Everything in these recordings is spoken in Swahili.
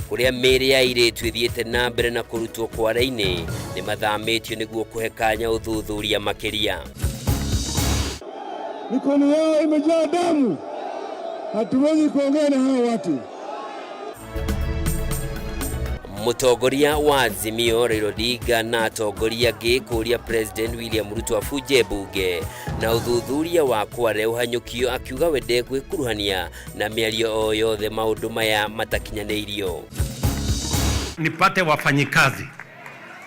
kuria mĩĩrĩ ya airĩtu ĩthiĩte na mbere na kũrutwo kwara-inĩ nĩ mathamĩtio nĩguo kũhe kanya ũthuthuria makĩria. Mikono yao imejaa damu, hatuwezi kuongea na hao watu. Mũtongoria wa Azimio Raila Odinga na atongoria angĩ kũria President William Ruto abunje bunge na ũthuthuria wa Kware ũhanyũkio, akiuga we ndegwĩkuruhania na mĩario o yothe maũndũ maya matakinyanĩirio. Nipate wafanyikazi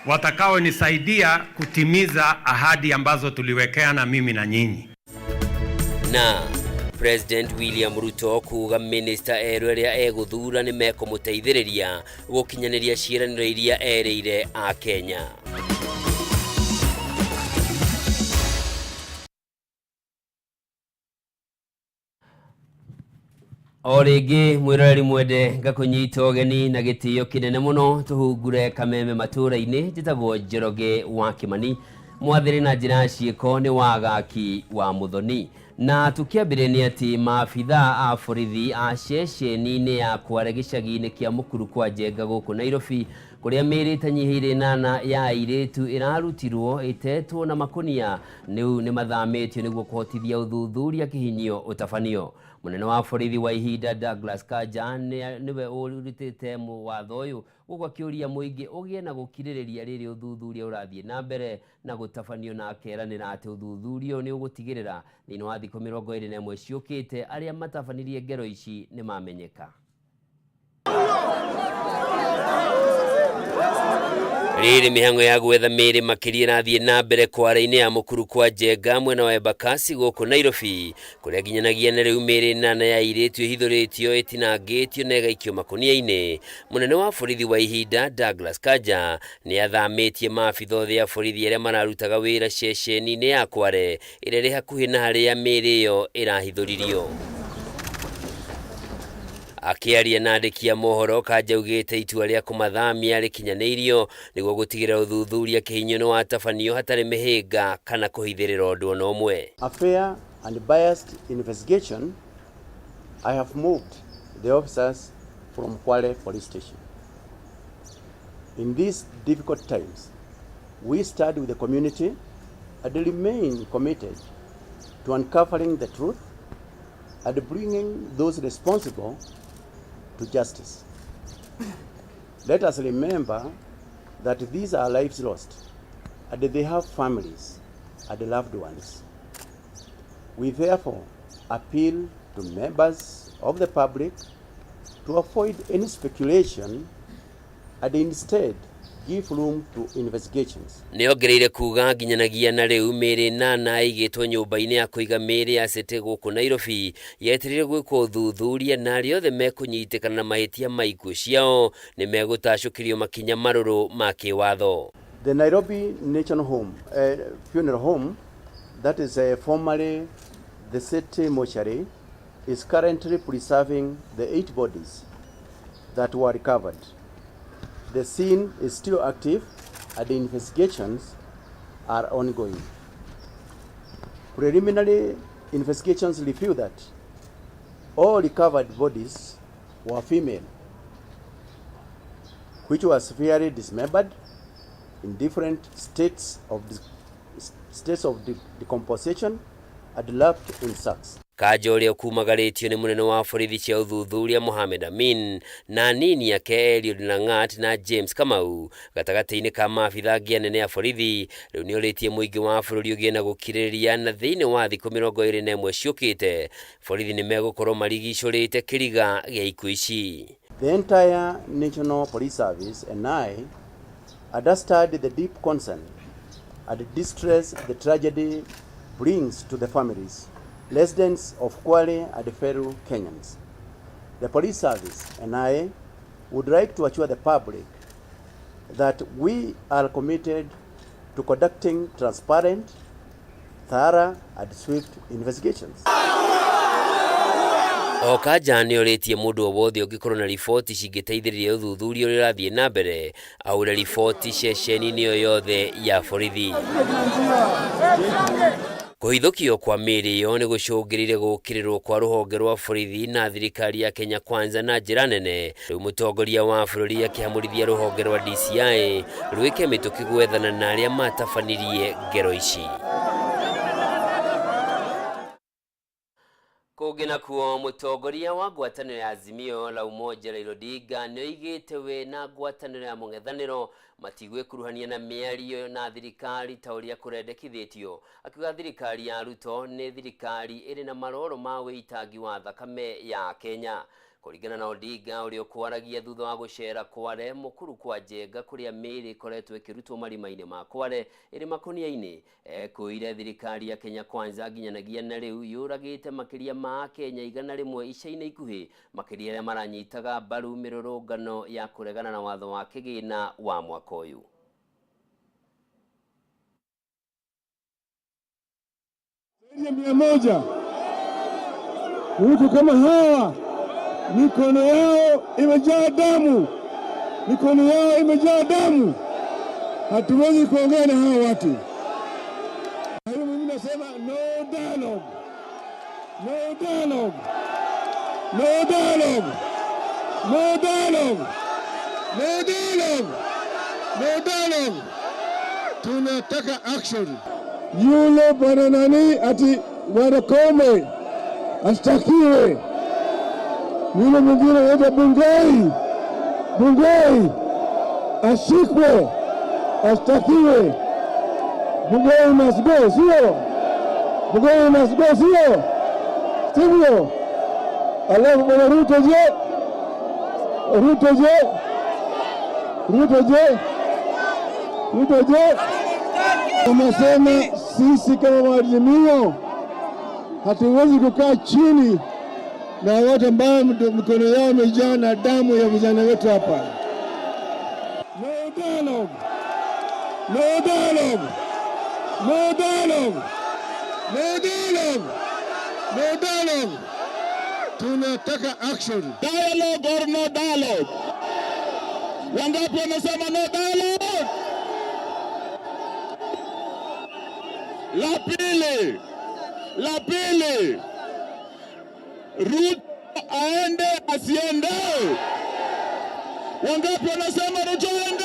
watakao nisaidia kutimiza ahadi ambazo tuliwekea na mimi na nyinyi. Na President William Ruto kuga minister erũ arĩa egũthura nĩ mekũmũteithĩrĩria gũkinyanĩria ciĩranĩro iria erĩire a Kenya. O rĩngĩ mwĩroreri mwende ngakũnyita ũgeni na gĩtĩo kĩnene mũno tũhungure kameme matũra-inĩ. Njĩtagwo Njoroge wa Kimani, mwathĩrĩ na njĩra ciĩko nĩ wagaki wa Mũthoni. Na tukiambire ni ati maabitha a borithi a ceceni-inĩ ya Kware gĩcagi-inĩ kĩa Mũkuru kwa Njenga gũkũ Nairobi, kuria mĩĩrĩ ĩtanyihĩire 8 ya airĩtu ĩrarutirwo ĩtetwo na makonia, nĩ mathamĩtio nĩguo kũhotithia ũthuthuria kĩhinyio ũtabanio. Mũnene wa borithi wa ihinda Douglas Kanja nĩwe ũrutĩte watho ũyũ gũkũ akĩũria mũingĩ ũgĩe na gũkirĩrĩria rĩrĩ ũthuthuria ũrathiĩ na mbere na gũtabanio, na akeranĩra atĩ ũthuthuria nĩ ũgũtigĩrĩra thĩinĩ wa thikũ 21 ciũkĩte arĩa matabanirie ngero ici nĩ mamenyeka. Rĩrĩ mĩhang'o ya gwetha mĩĩrĩ makĩria ĩrathiĩ na mbere Kware-inĩ ya Mũkuru kwa Njenga mwena wa Embakasi gũkũ Nairobi, kũrĩa nginyanagia na rĩu mĩĩrĩ 8 ya airĩtu ĩhithũrĩtio, ĩtinangĩtio na ĩgaikio makonia-inĩ. Mũnene wa borithi wa ihinda Douglas Kanja nĩ athamĩtie maabitha othe ya borithi arĩa mararutaga wĩra ceceni-inĩ ya Kware ĩrĩa ĩrĩ hakuhĩ na harĩa mĩĩrĩ ĩyo ĩrahithũririo. Akĩaria na andĩki a mohoro, Kanja augĩte itua rĩa kũmathamia rĩkinyanĩirio nĩguo gũtigĩrĩra ũthuthuria kĩhinyio nĩ watabanio hatarĩ mĩhĩnga kana kũhithĩrĩra ũndũ ona ũmwe. A fair and biased investigation. I have moved the officers from Kware Police Station. In these difficult times, we stand with the community and remain committed to uncovering the truth and bringing those responsible to justice. Let us remember that these are lives lost and they have families and loved ones. We therefore appeal to members of the public to avoid any speculation and instead give room to investigations. Nĩongereire kuga nginyanagia na rĩu mĩĩrĩ 8 ĩigĩtwo nyũmba-inĩ ya kũiga mĩĩrĩ ya City gũkũ Nairobi yetereire gwĩkwo ũthuthuria, na arĩa othe mekũnyitĩkana na mahĩtia ma ikuũ ciao nĩ megũtacũkĩrio makinya marũrũ ma kĩwatho. The Nairobi National Home, Funeral Home, that is formerly the City Mortuary, is currently preserving the 8 bodies that were recovered. The scene is still active and the investigations are ongoing. Preliminary investigations reveal that all recovered bodies were female, which were severely dismembered in different states of decomposition and left in sacks. Kanja ũrĩa ũkumagaritio nĩ mũnene wa borithi cia ũthuthuria Mohamed Amin na anini ake Eliud Langat na James Kamau gatagatĩ-inĩ ka maabitha angĩ anene a borithi, rĩu nĩ ũrĩtie mũingĩ wa bũrũri ũgĩe na gũkirĩrĩria, na thĩinĩ wa thikũ 21 ciũkĩte borithi nĩ megũkorwo marigicũrĩte kĩriga gĩa ikuũ ici. The entire National Police Service and I understand the deep concern and distress the tragedy brings to the families, residents of Kwale and fellow Kenyans. The police service and I would like to assure the public that we are committed to conducting transparent, thorough and swift investigations. Kanja nĩ ũrĩtie mũndũ o wothe ũngĩkorwo na riboti cingĩteithĩrĩria ũthuthuria ũrĩa ũrathiĩ na mbere aure riboti ceceni-inĩ o yothe ya borithi. Kuhithukio kwa mĩĩrĩ ĩyo nĩ gũcũngĩrĩire gũkĩrĩrwo kwa rũhonge rwa borithi na thirikari ya Kenya Kwanza na njĩra nene. Rĩu mũtongoria wa bũrũri akĩhamũrithia rũhonge rwa DCI rwĩke mĩtũkĩ gwethana na arĩa matabanirie ngero ici. Kũngĩ nakuo mũtongoria wa ngwatanĩro ya Azimio la Umoja Raila Odinga nĩoigĩte we na ngwatanĩro ya mũng'ethanĩro matigwĩkuruhania na mĩario na thirikari ta ũrĩa kũrendekithĩtio, akiuga thirikari ya Ruto nĩ thirikari ĩrĩ na maroro ma wĩitangi wa thakame ya Kenya. Kũringana na Odinga ũrĩa kwaragia thutha wa gũcera Kware mũkuru kwa Njenga kũrĩa mĩĩrĩ ĩkoretwo ĩkĩrutwo marima-inĩ ma Kware ĩrĩ makũnia-inĩ, kwĩire thirikari ya Kenya Kwanza nginyanagia na rĩu yũragĩte makĩria ma Kenya 100 ica-inĩ ikuhĩ, makĩria arĩa maranyitaga mbaru mĩrũrũngano ya kũregana na watho wa kĩgĩna wa mwaka ũyũ. Zaidi ya 100 watu kama hawa mikono yao imejaa damu, mikono yao imejaa damu. Hatuwezi kuongea na hawa watu. Hayo mimi nasema no dialogue, no dialogue, no dialogue, no dialogue, no dialogue, no dialogue. Tunataka action. Yule bwana nani ati bwana Koome ashtakiwe. Yule mwingine anaitwa Bungei ashikwe, ashtakiwe. Bungei must go, sio? Bungei must go, sio? Sivyo? Alafu bwana Ruto je? Tumesema sisi kama Azimio hatuwezi kukaa chini na watu ambao mikono yao imejaa na damu ya vijana wetu hapa. No dialogue. No dialogue. No dialogue. No dialogue. No dialogue. Tunataka action. Dialogue or no dialogue? Wangapi wanasema no dialogue? La pili. Ruto aende asiende? Wangapi wanasema Ruto aende?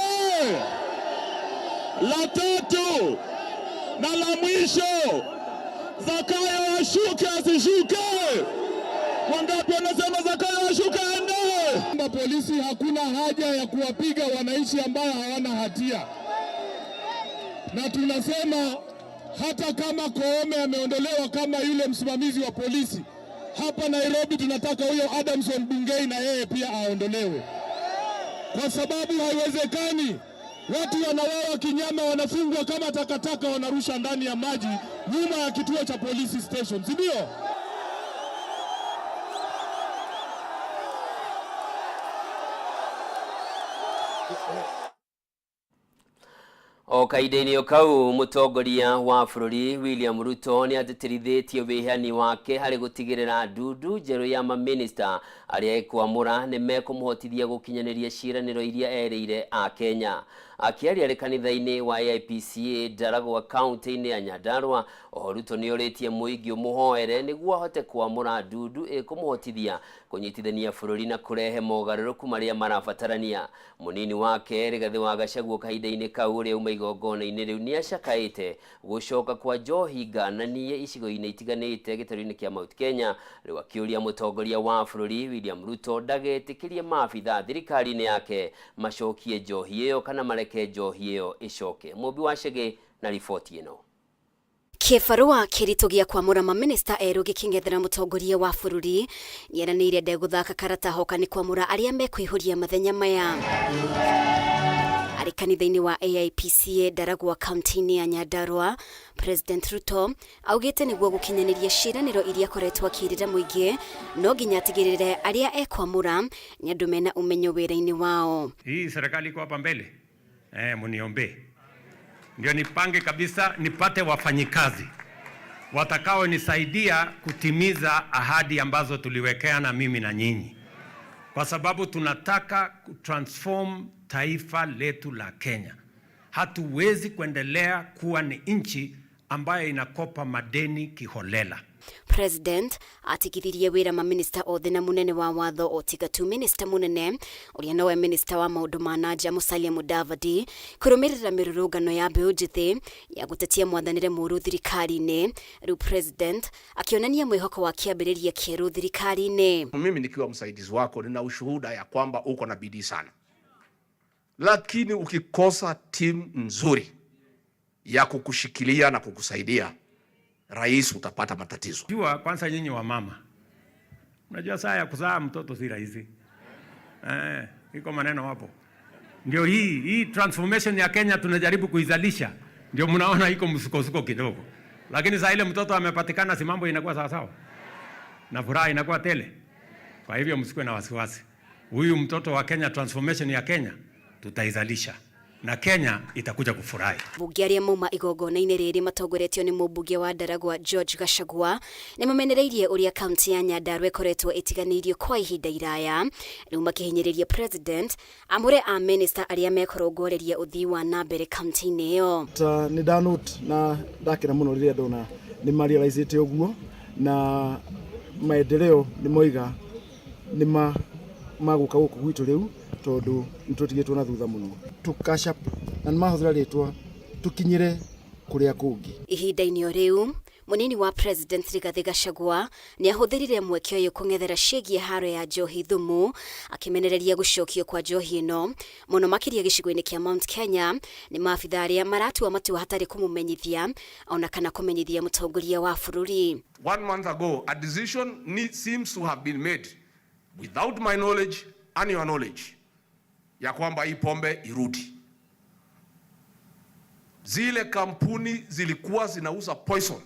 La tatu na la mwisho, Zakayo ashuke asishuke? Wangapi wanasema Zakayo ashuke aende? Polisi hakuna haja ya kuwapiga wananchi ambao hawana hatia, na tunasema hata kama Koome ameondolewa kama yule msimamizi wa polisi, hapa Nairobi tunataka huyo Adamson Bungei na yeye pia aondolewe, kwa sababu haiwezekani watu wanawawa kinyama, wanafungwa kama takataka, wanarusha ndani ya maji nyuma ya kituo cha polisi station, si ndio? O kahinda-inĩ o kau mũtongoria wa bũrũri William Ruto nĩ atĩtĩrithĩtie wĩhani wake harĩ gũtigĩrĩra ndundu njerũ ya mamĩnĩsta arĩa ekwamũra nĩ mekũmũhotithia gũkinyanĩria ciĩranĩro iria erĩire a Kenya. Akĩaria arĩ kanitha-inĩ wa AIPCA Ndaragwa kaunti-inĩ ya Nyandarua, o Ruto nĩ orĩtie mũingĩ ũmũhoere nĩguo ahote kwamũra ndundu ĩkũmũhotithia kũnyitithania bũrũri na kũrehe mogarũrũku marĩa marabatarania. Mũnini wake Rigathĩ wa Gachagua kahinda-inĩ kau ũrĩa uma igongona-inĩ rĩu nĩ acakaĩte gũcoka kwa njohi ngananie icigo-inĩ itiganĩte gĩtarũ-inĩ kĩa Mount Kenya, rĩu akĩũria mũtongoria wa bũrũri William Ruto ndagetĩkĩrie maabitha thirikari-inĩ yake macokie njohi ĩyo kana mareke njohi ĩyo ĩcoke. Mũmbi wa Chege na riboti ĩno. Kĩbarũa kĩritũ gĩa kwamũra mamĩnĩsta erũ gĩkĩng'ethera mũtongoria wa bũrũri nĩeranĩire ndegũthaka karata hoka nĩ kwamũra arĩa mekwĩhũria mathenya maya. Arĩ kanitha-inĩ wa AIPCA Ndaragwa kaunti-inĩ ya Nyandarua, President Ruto augĩte nĩguo gũkinyanĩria ciĩranĩro iria akoretwo akĩrĩra mũingĩ no nginya atigĩrĩre arĩa ekwamũra nĩ andũ mena umenyo wĩra-inĩ wao. Hii serikali iko hapa mbele, muniombe ndio nipange kabisa, nipate wafanyikazi watakao nisaidia kutimiza ahadi ambazo tuliwekeana mimi na nyinyi, kwa sababu tunataka kutransform taifa letu la Kenya. Hatuwezi kuendelea kuwa ni nchi ambayo inakopa madeni kiholela. President atigithirie wira maminista othe na munene wa watho otigatu minista munene uria nowe minista wa maundu ma nanja Musalia Mudavadi kurumirira mirurungano ya mbeũ njithi ya gutetia mwathanire muru thirikari-ini. Riu president akionania mwihoko wa kiambiriria kieru thirikari-ini. Mimi nikiwa msaidizi wako nina ushuhuda ya kwamba uko na bidii sana, lakini ukikosa timu nzuri ya kukushikilia na kukusaidia, rais, utapata matatizo. Jua kwanza nyinyi wa mama, unajua saa ya kuzaa mtoto si rahisi. Iko maneno hapo. Ndio hii transformation ya Kenya tunajaribu kuizalisha. Ndio mnaona iko msukosuko kidogo. Lakini saa ile mtoto amepatikana, si mambo inakuwa sawa sawa. Na furaha inakuwa tele. Kwa hivyo msikuwe na wasiwasi. Huyu mtoto wa Kenya, transformation ya Kenya tutaizalisha. Na Kenya itakuja kufurahi. Bunge aria mauma igongona-inĩ rĩrĩ matongoretio nĩ mũmbunge wa Ndaragwa George Gachagua nĩ mamenereirie ũrĩa kaunti ya Nyandarua ĩkoretwo ĩtiganĩirio kwa ihinda iraya. Rĩu makĩhinyĩrĩria president amũre a minister arĩa mekũrongoreria ũthii wa na mbere kaunti-inĩ ĩyo. Nĩ ndanote na ndakĩra mũno rĩrĩa ndona nĩ marealizĩte ũguo na maendeleo nĩ moiga nĩ magũka gũkũ gwitũ rĩu tondu nitutigitwo na thutha muno tukashap na mahuthira ritwa tukinyire kuria kungi. Ihinda-inĩ riu munini wa president Rigathi Gachagua ni ahuthirire mweke uyu kung'ethera ciĩgiĩ haro ya njohi thumu akimenereria gucokio kwa njohi ino muno makiria gicigo-inĩ kia Mount Kenya. Ni maabitha aria maratua matua hatari kumumenyithia ona kana kumenyithia mutongoria wa bururi. 1 month ago a decision seems to have been made without my knowledge and your knowledge ya kwamba hii pombe irudi. Zile kampuni zilikuwa zinauza poison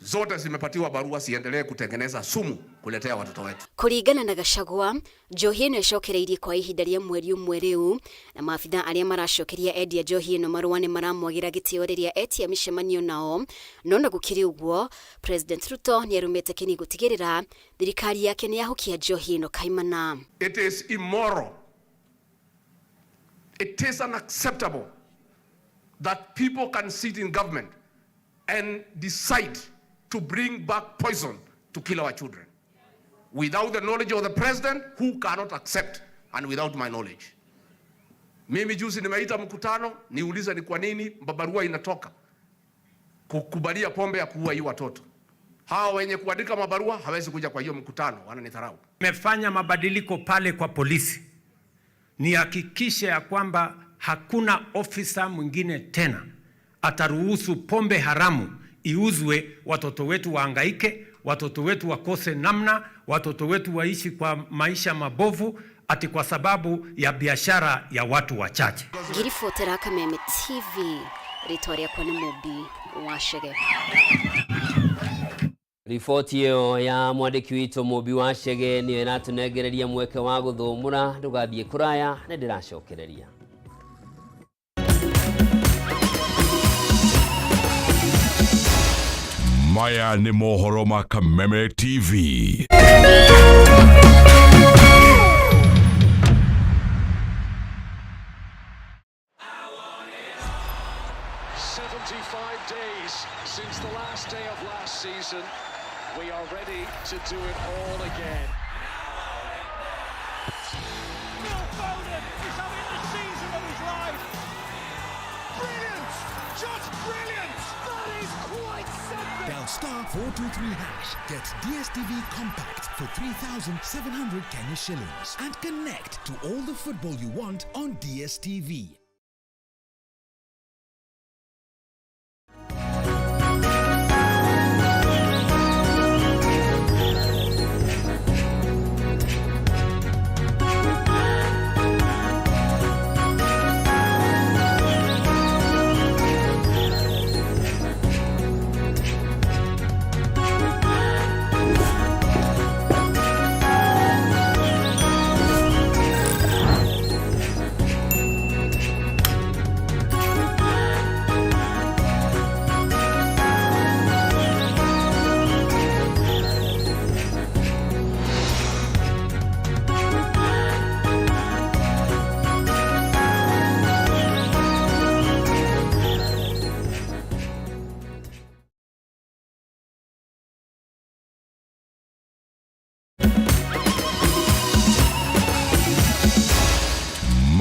zote zimepatiwa barua siendelee kutengeneza sumu kuletea watoto wetu. Kuringana na Gachagua, njohi ino icokereirie kwa ihinda ria mweri umwe riu na maabitha aria maracokeria endia njohi ino marũa nĩ maramwagira gĩtĩo rĩrĩa etia mĩcemanio nao. No na gũkĩrĩ ũguo, President Ruto nĩ arumĩte kĩni gũtigĩrĩra thirikari yake nĩ yahukia njohi ino kaimana. It is immoral. It is unacceptable that people can sit in government and decide to bring back poison to kill our children without the knowledge of the president, who cannot accept, and without my knowledge. Mimi juzi nimeita mkutano niuliza ni kwa nini barua inatoka kukubalia pombe ya kuua hii watoto. Hawa wenye kuandika mabarua hawezi kuja kwa hiyo mkutano, wananidharau. Nimefanya mabadiliko pale kwa polisi. Nihakikishe ya kwamba hakuna ofisa mwingine tena ataruhusu pombe haramu iuzwe, watoto wetu wahangaike, watoto wetu wakose namna, watoto wetu waishi kwa maisha mabovu ati kwa sababu ya biashara ya watu wachache. Ngiribotera Kameme TV, ritwa rĩakwa nĩ Mũmbi wa Chege. Riboti iyo ya mwandiki witũ Mũmbi wa Chege niyo ĩratunengereria mweke wa gũthũmũra ndũgathiĩ kũraya na ndĩracokereria. Maya ni mohoro ma Kameme TV. 75 days since the last day of last season. We are ready to do it all again. Phil Foden is having the season of his life. Brilliant! Just brilliant! That is quite something. Dial *423#. Get DSTV Compact for 3,700 Kenya shillings and connect to all the football you want on DSTV.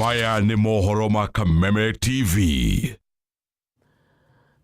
maya nĩ mohoro ma Kameme TV.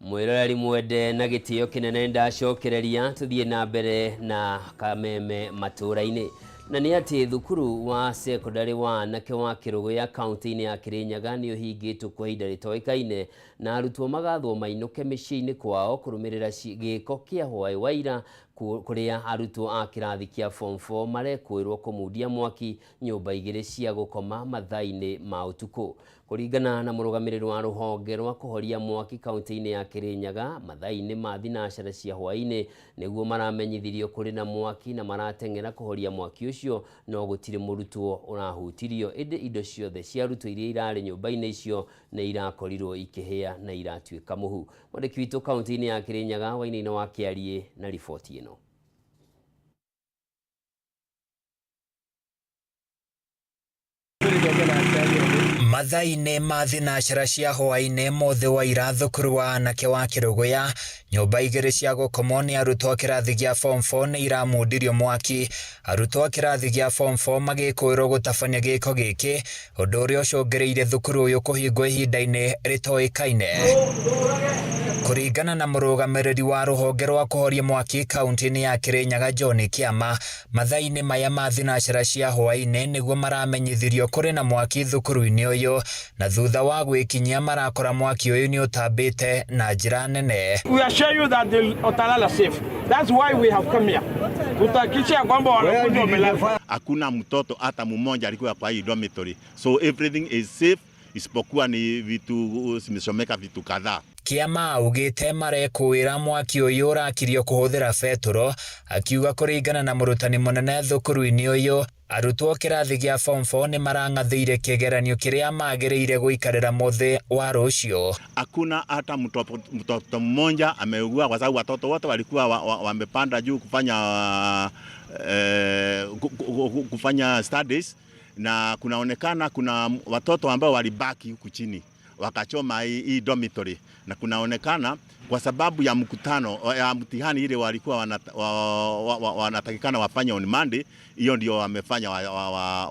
Mwiroreri mwende na gĩtĩo kĩnene ndacokereria tuthie na mbere na Kameme matũra-inĩ. Na nĩ atĩ thukuru wa secondary wa anake wa Kĩrũgũya kaunti-inĩ ya Kĩrĩnyaga nĩ ũhingĩtwo kwa ihinda rĩtoĩkaine na arutwo magathwo mainũke mĩciĩ-inĩ kwao kũrũmĩrĩra gĩko kĩa hwaĩ wa ira kũrĩa arutwo a kĩrathi kĩa form 4 marekũĩrwo kũmundia mwaki nyũmba igĩrĩ cia gũkoma mathaa-inĩ ma ũtukũ. Kũringana na mũrũgamĩrĩri wa rũhonge rwa kũhoria mwaki kaunti-inĩ ya Kĩrĩnyaga, mathaa-inĩ ma thinacara cia hwaĩ-inĩ nĩguo maramenyithirio kũrĩ na mwaki na marateng'era kũhoria mwaki ũcio, no gũtirĩ mũrutwo ũrahutirio, ĩndĩ indo ciothe cia arutwo iria irarĩ nyũmba-inĩ icio nĩ irakorirwo ikĩhĩa na iratuĩka mũhu. Mwandĩki witũ kaunti-inĩ ya Kĩrĩnyaga Wainaina wa Kĩarie na riboti ĩno. Mathaa-inĩ ma thinacara cia hwaĩ-inĩ mothe wa ira thukuru wa anake wa Kĩrũgũya, nyũmba igĩrĩ cia gũkomwo nĩ arutwo kĩrathi gĩa form 4 nĩ iramundirio mwaki. Arutwo kĩrathi gĩa form 4 magĩkũĩrwo gũtabania gĩko gĩkĩ, ũndũ ũrĩa ũcũngĩrĩire thukuru ũyũ kũhingwo ihinda-inĩ rĩtoĩkaine. Kũringana na mũrũgamĩrĩri wa rũhonge rwa kũhoria mwaki kaunti-inĩ ya Kĩrĩnyaga John Kĩama, mathaa-inĩ maya ma thinacara cia hwaĩ-inĩ nĩguo maramenyithirio kũrĩ na mwaki thukuru-inĩ ũyũ, na thutha wa gwĩkinyia marakora mwaki ũyũ nĩ ũtambĩte na njĩra nene. We assure you that the Otalala safe. That's why we have come here. Tutahakikisha kwamba wanafunzi wamelala. Hakuna mtoto hata mmoja alikuwa kwa hii dormitory. So everything is safe, isipokuwa ni vitu zimeshomeka vitu kadhaa. Kĩama augĩte marekũĩra mwaki ũyũ ũrakirio kũhũthĩra betũro, akiuga kũringana na mũrutani mũnene thukuru-inĩ ũyũ, arutwo kĩrathi gĩa form 4 nĩ marang'athĩire kĩgeranio kĩrĩa magĩrĩire gũikarĩra mũthĩ wa rũciũ. Hakuna hata mtoto mmoja ameugua kwa sababu watoto wote walikuwa wamepanda juu kufanya studies, na kunaonekana kuna watoto ambao walibaki huku chini wakachoma hii dormitory, na kunaonekana kwa sababu ya mkutano ya mtihani ile walikuwa wanatakikana wafanye on Monday, hiyo ndio wamefanya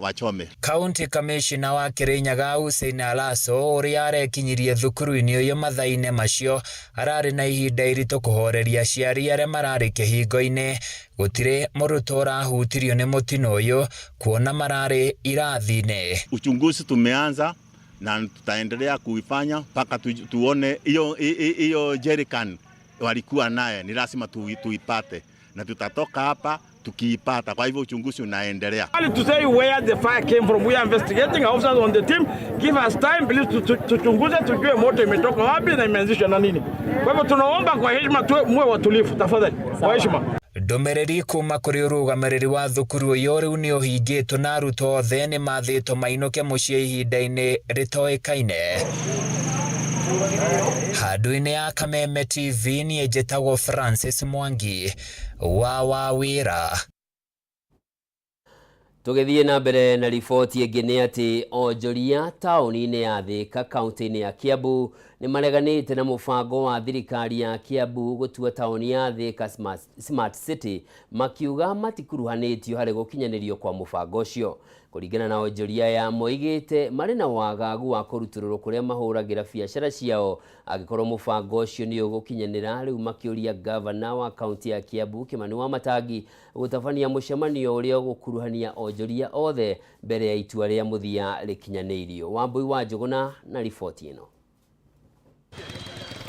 wachome. County Commissioner wa Kĩrĩnyaga Hussein Alaso ũrĩa arekinyirie thukuru-inĩ ũyũ mathaa-inĩ macio ararĩ na ihinda iritũ kũhoreria aciari arĩa mararĩ kĩhingo-inĩ. Gũtirĩ mũrutwo ũrahutirio nĩ mũtino ũyũ kuona mararĩ irathi-inĩ. Uchunguzi tumeanza na tutaendelea kuifanya mpaka tuone hiyo jerrycan walikuwa naye ni lazima tuipate, na tutatoka hapa tukiipata. Kwa hivyo uchunguzi unaendelea. To say where the fire came from, we are investigating. Officers on the team, give us time please tuchunguze tujue moto imetoka wapi na imeanzishwa na nini. Kwa hivyo tunaomba kwa heshima muwe watulivu tafadhali, kwa heshima. Ndũmĩrĩri kuma kũrĩ ũrũgamĩrĩri wa thukuru ũyũ rĩu nĩ ũhingĩtwo na arutwo othe nĩ mathĩtwo mainũke mũciĩ ihinda-inĩ rĩtoĩkaine. Handũ-inĩ ya Kameme TV niĩ njĩtagwo Francis Mwangi wa Wawĩra. Tũgĩthiĩ na mbere na riboti ĩngĩ nĩ atĩ onjoria taũni-inĩ ya Thĩka kaunti-inĩ ya Kiambu nĩ mareganĩte na mũbango wa thirikari ya Kiambu gũtua taũni ya Thĩka Smart City, makiuga matikuruhanĩtio harĩ gũkinyanĩrio kwa mũbango ũcio. Kũringana na onjoria ya moigĩte marĩ na wagagu wa kũrutũrũrwo kũrĩa mahũragĩra biacara ciao angĩkorwo mũbango ũcio nĩ ũgũkinyanĩra. Rĩu makĩũria gavana wa kaunti ya Kiambu Kĩmani Wamatangi gũtabania mũcemanio ũrĩa ũgũkuruhania onjoria othe mbere ya itua rĩa mũthia rĩkinyanĩirio. Wambui wa Njũgũna na riboti ĩno.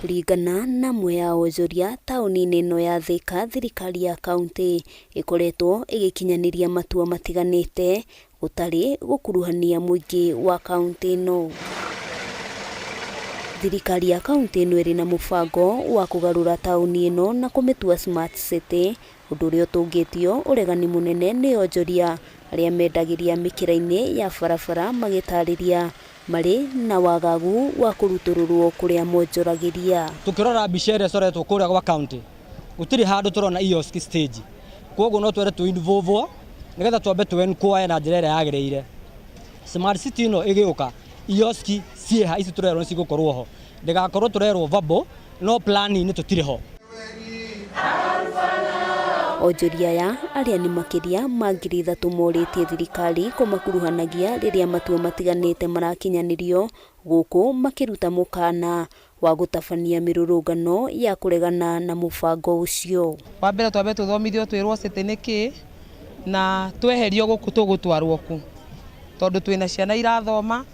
Kũringana na amwe ya onjoria taũni-inĩ ĩno ya Thĩka, thirikari ya kaunti ĩkoretwo ĩgĩkinyanĩria matua matiganĩte gũtarĩ gũkuruhania mũingĩ wa kaunti ĩno. Thirikari ya kaunti ĩno ĩrĩ na mũbango wa kũgarũra taũni ĩno na kũmĩtua Smart City, ũndũ ũrĩa ũtũngĩtio ũregani mũnene nĩ onjoria arĩa mendagĩria mĩkĩra-inĩ ya barabara magĩtarĩria marĩ na wagagu wa kũrutũrũrwo kũrĩa monjoragĩria. Tukĩrora mbica ĩrĩa coretwo kũrĩa gwa kaunti gũtirĩ handũ tũrona kiosk stage, koguo no twere tũinvolvwo nĩgetha twambe tũenquire na njĩra ĩrĩa yagĩrĩire. Smart City ĩno ĩgĩũka kiosk ciĩha ici tũrerwo nĩ cigũkorwo ho, ndĩgakorwo tũrerwo verbal no planning tũtirĩ ho. Onjoria aya aria ni makiria mangiri 3 morĩtie thirikari kumakuruhanagia riria matua matiganĩte marakinyanirio guku makiruta mukana wa gutabania mirurungano ya kuregana na mubango ucio. Wa mbere twambe tuthomithio twirwo city niki na tweherio guku tugutwarwo ku tondu twina ciana irathoma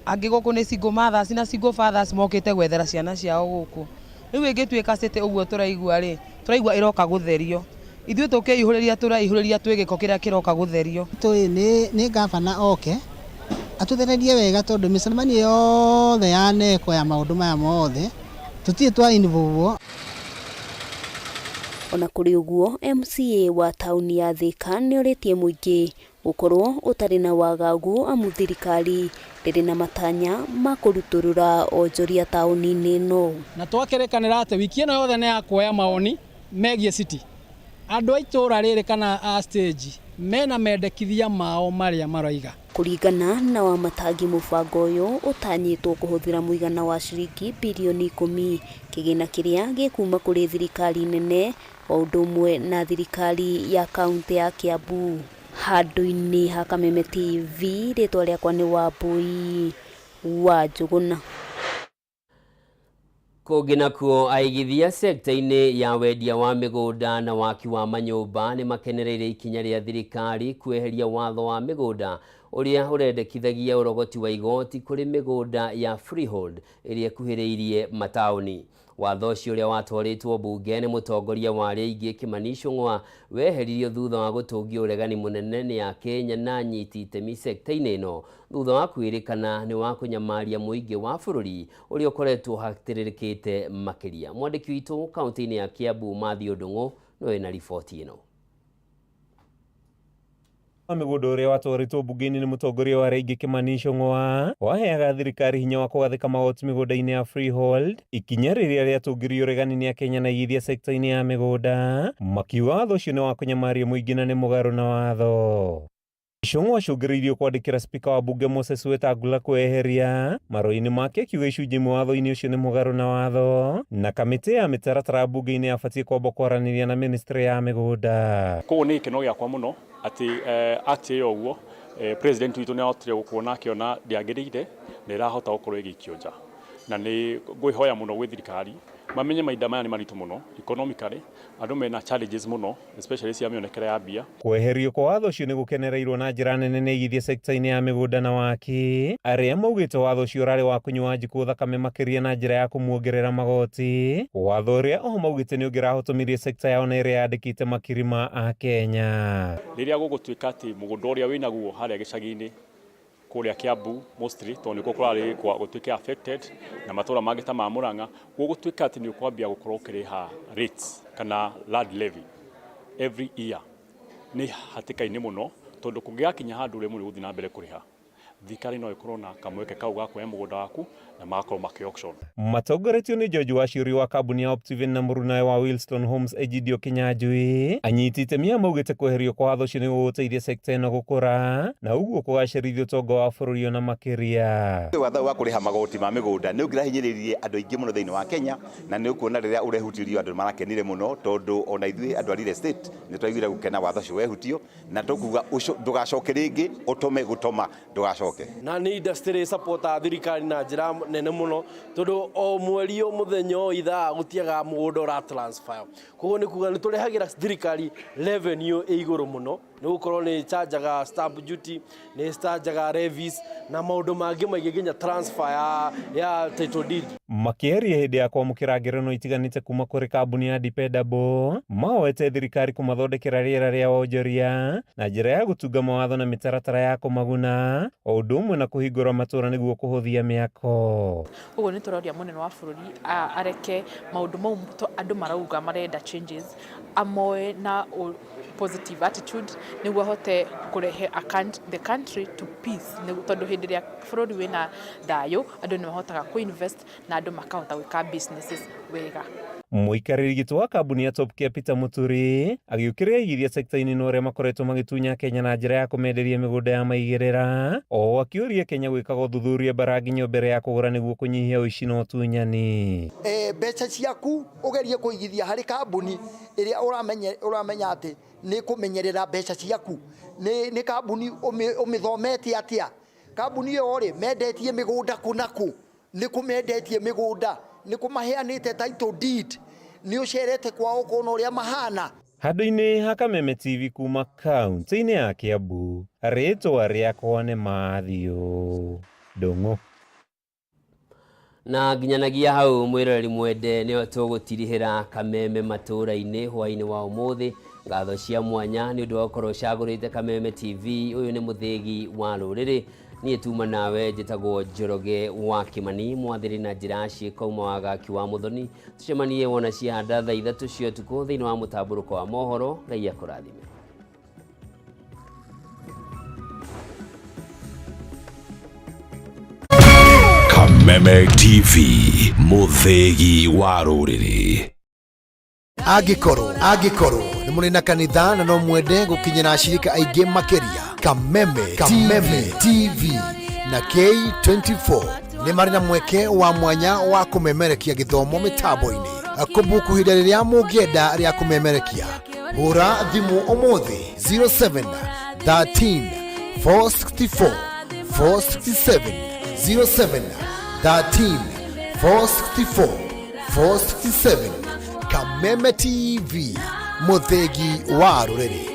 angi guku ni single mothers na single fathers mokite gwethera ciana ciao guku riu ingituika city uguo turaigua ri turaigua iroka gutherio ithuĩ tukĩihũrĩria tũraihũrĩria twĩgĩko kĩrĩa kĩroka gutherio. Tũĩ nĩ gavana oke atuthererie wega tondu mĩcemanio yothe ya neko ya maũndũ maya mothe tũtirĩ twa involve. Ona kũrĩ ũguo MCA wa tauni ya Thika nĩorĩtie mũingĩ gukorwo ũtarĩ na wagagu amu thirikari ndĩrĩ na matanya ma kũrutũrũra onjoria tauni-inĩ ĩno. Na twakĩrĩkanĩra atĩ wiki ĩno yothe nĩ ya kuoya maoni megiĩ city. Andũ a itũra rĩrĩ kana a stage mena mendekithia mao marĩa maraiga. Kũringana na wa matangi mũbango ũyũ ũtanyĩtwo kũhũthĩra mũigana wa ciringi bilioni 10 kĩgĩna kĩrĩa gĩkuma kũrĩ thirikari nene o ũndũ ũmwe na thirikari ya kaunti ya Kiambu. Handũ-inĩ ha Kameme TV rĩtwa rĩakwa nĩ Wambui wa Njũgũna. Kũngĩ nakuo aigithia sekta-inĩ ya wendia wa mĩgũnda na waki wa manyũmba nĩ makenereire ikinya rĩa thirikari kweheria watho wa mĩgũnda ũrĩa ũrendekithagia ũrogoti wa igoti kũrĩ mĩgũnda ya freehold ĩrĩa ĩkuhĩrĩirie mataũni. Watho ũcio ũrĩa watwarĩtwo bunge nĩ mũtongoria wa arĩa aingĩ Kimani Ichung'wa weheririo thutha wa gũtũngio ũregani mũnene nĩ a Kenya na anyiti itemi sekta-inĩ ĩno thutha wa kwĩrĩkana nĩ wa kũnyamaria mũingĩ wa bũrũri ũrĩa ũkoretwo hatĩrĩrĩkĩte makĩria. Mwandĩki witũ kaunti-inĩ ya Kiambu Matthew Ndung'u nĩwe na riboti ĩno. Mĩgũnda ũrĩa watwarĩtwo bunge-inĩ nĩ mũtongoria wa arĩa aingĩ Kimani Ichung'wa waheaga thirikari hinya wa kũgathĩka magoti mĩgũnda-inĩ ya freehold, ikinya rĩrĩa rĩatũngĩrio ũregani nĩ a Kenya na aigithia sekta-inĩ ya mĩgũnda, makiuga watho ũcio nĩ wa kũnyamaria mũingĩ na nĩ mũgarũ na watho. Ichung'wa acũngĩrĩirio kwandĩkĩra spika wa bunge Moses Wetangula kweheria marũa-inĩ make akiuga icunjĩ imwe watho-inĩ ũcio nĩ mũgarũ na watho na kamĩtĩ ya mĩtaratara bunge-inĩ yabatiĩ kwamba kwaranĩria na ministry ya mĩgũnda. Koguo nĩ gĩkeno gĩakwa mũno atĩ act ĩyo ũguo president witũ nĩ ahotire gũkuona akĩona ndĩagĩrĩire na ĩrahota gũkorwo ĩgĩikio nja, na nĩ ngwĩhoya mũno gwĩ thirikari mamenye mahinda maya nĩ maritũ mũno economically, andũ mena challenges mũno especially cia mĩonekere ya mbia. Kweherio kwa watho ũcio nĩ gũkenereirwo na njĩra nene nĩ aigithia sekta-inĩ ya mĩgũnda na waki, arĩa maugĩte watho ũcio ũrarĩ wa kũnyua Wanjikũ thakame makĩria na njĩra ya kũmuongerera magoti, watho ũrĩa oho maugĩte nĩ ũngĩrahotomirie sekta yao na ĩrĩa yandĩkĩte makiri ma a Kenya. Rĩrĩa gũgũtuĩka atĩ mũgũnda ũrĩa wĩnaguo harĩa gĩcagi-inĩ kũrĩa Kiambu mostly tondũ nĩkuo kũrarĩ gũtuĩka affected na matũra mangĩ ta ma Murang'a, gũgũtuĩka atĩ nĩ ũkwambia gũkorwo ũkĩrĩha rates kana land levy every year nĩ hatĩka-inĩ mũno tondũ kũngĩgakinya handũ ũrĩa mũrĩ gũthiĩ na mbere kũrĩha, thirikari no ĩkorwo na kamweke kau ga kuoya mũgũnda waku na magakorwo makĩ-auction. Matongoretio nĩ George Wachuri wa kambuni ya Optiven na mũrunawe wa Wilston Homes Egidio Kinyanjui, anyiti itemi maugĩte kweherio kwa watho ũcio nĩ gũgũteithia sekta ĩno gũkũra na ũguo kũgacĩrithia ũtonga wa bũrũri ona makĩria. Watho wa kũrĩha magoti ma mĩgũnda nĩ ũngĩrahinyĩrĩirie andũ aingĩ mũno thĩinĩ wa Kenya, na nĩ ũkuona rĩrĩa ũrehutirio andũ marakenire mũno tondũ ona ithuĩ andũ a real estate nĩ twaiguire gũkena watho ũcio wehutio, na tũkuga ndũgacoke rĩngĩ ũtũme gũtoma ndũgacoke. Na nĩ industry support a thirikari na njĩra nene mũno tondũ o mweri o mũthenya o ithaa gũtiaga mũgũnda ũra transfer. Koguo nĩ kuga nĩ tũrehagĩra thirikari revenue ĩ igũrũ mũno, nĩ gũkorwo nĩ chargeaga stamp duty, nĩ chargeaga levies na maũndũ mangĩ maingĩ nginya transfer ya title deed. Makĩaria hĩndĩ ya kwamũkĩra ngerenwa itiganĩte kuma kũrĩ kambuni ya Dependable, mahoete thirikari kũmathondekera rĩera rĩa wonjoria na njĩra ya gũtunga mawatho na mĩtaratara ya kũmaguna o ũndũ ũmwe na kũhingũra matũra nĩguo kũhũthia mĩako. Ũguo nĩ tũroria mũnene wa bũrũri areke maũndũ mau andũ marauga marenda changes amoe na positive attitude nĩguo ahote kũrehe the country to peace, tondũ hĩndĩ ĩrĩa bũrũri wĩna thayũ andũ nĩ mahotaga kũ-invest na andũ makahota gwĩka businesses wega. Muikarĩri gĩtĩ wa kambuni ya Top Care Peter Muturi agĩũkĩrĩra igithia sekta-inĩ no arĩa makoretwo magĩtunya Kenya na njĩra ya kũmenderia mĩgũnda ya maigĩrĩra, o akĩũria Kenya gwĩkaga ũthuthuria baranginyo mbere ya kũgũra nĩguo kũnyihia ũici na ũtunyani. Mbeca ciaku ũgerie kũigithia harĩ kambuni ĩrĩa ũramenya atĩ nĩ kũmenyerera mbeca ciaku, nĩ kambuni ũmĩthomete atĩa, kambuni ĩyo rĩ mendetie mĩgũnda kũnaku, nĩ kũmendetie mĩgũnda, nĩ kũmaheanĩte title deed, nĩ ũcerete kwao kuona ũrĩa mahana. Handũ-inĩ ha Kameme TV kuma kaunti-inĩ ya Kiambu, rĩtwa rĩakwa nĩ Mathiũ Ndung'u. Na nginyanagia hau mwĩroreri mwende nĩo tũgũtirihĩra Kameme matũra-inĩ hwainĩ wa ũmũthĩ. Ngatho cia mwanya nĩ ũndũ wa gũkorwo ũcagũrĩte Kameme TV. Ũyũ nĩ mũthĩgi wa rũrĩrĩ, niĩ tuma nawe njĩtagwo Njoroge wa Kimani, mwathĩri na njĩra ciĩko uma wagaki wa Mũthoni. Tucemanie wona ciahanda thaa 3 cia ũtukũ thĩinĩ wa mũtambũrũko wa mohoro. Ngai akũrathime. Kameme TV, mũthĩgi wa rũrĩrĩ. Agĩkorwo nĩ mũrĩ na kanitha na no mwende gũkinyĩra ashirika aingĩ makĩria, Kameme TV na K24 nĩ marĩ na mweke wa mwanya wa kũmemerekia gĩthomo mĩtambo-inĩ. Kũmbukuhĩrĩria rĩrĩa mũngĩenda rĩa kũmemerekia, hũra thimũ ũmũthĩ 07 13 464 467 07 13 464 467. Kameme TV, mũthĩgi wa rũrĩrĩ.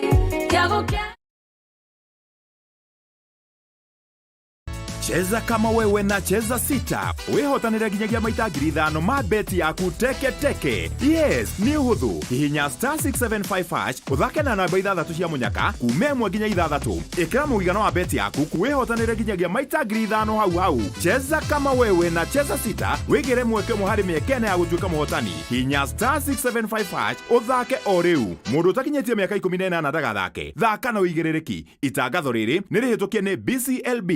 Cheza kama wewe na cheza sita. Wehotanĩra nginyagia maita 5,000 ma beti yaku teke. Yes, ni ũhũthũ. Hihinya *675# ũthake na namba 6 cia mũnyaka kuma 1 nginya 6. Ĩkĩra mũigana wa beti yaku wehotanĩra nginyagia maita 5,000 hau. Cheza kama wewe na cheza sita. Wĩgĩre mweke ũmwe harĩ mĩeke ya gũtuĩka mũhotani. Hihinya *675# ũthake o rĩu. Mũndũ ũtakinyĩtie mĩaka 18 ndagathake. Thaka na ũigĩrĩrĩki. Itangatho rĩrĩ nĩ rĩhĩtũkie nĩ BCLB.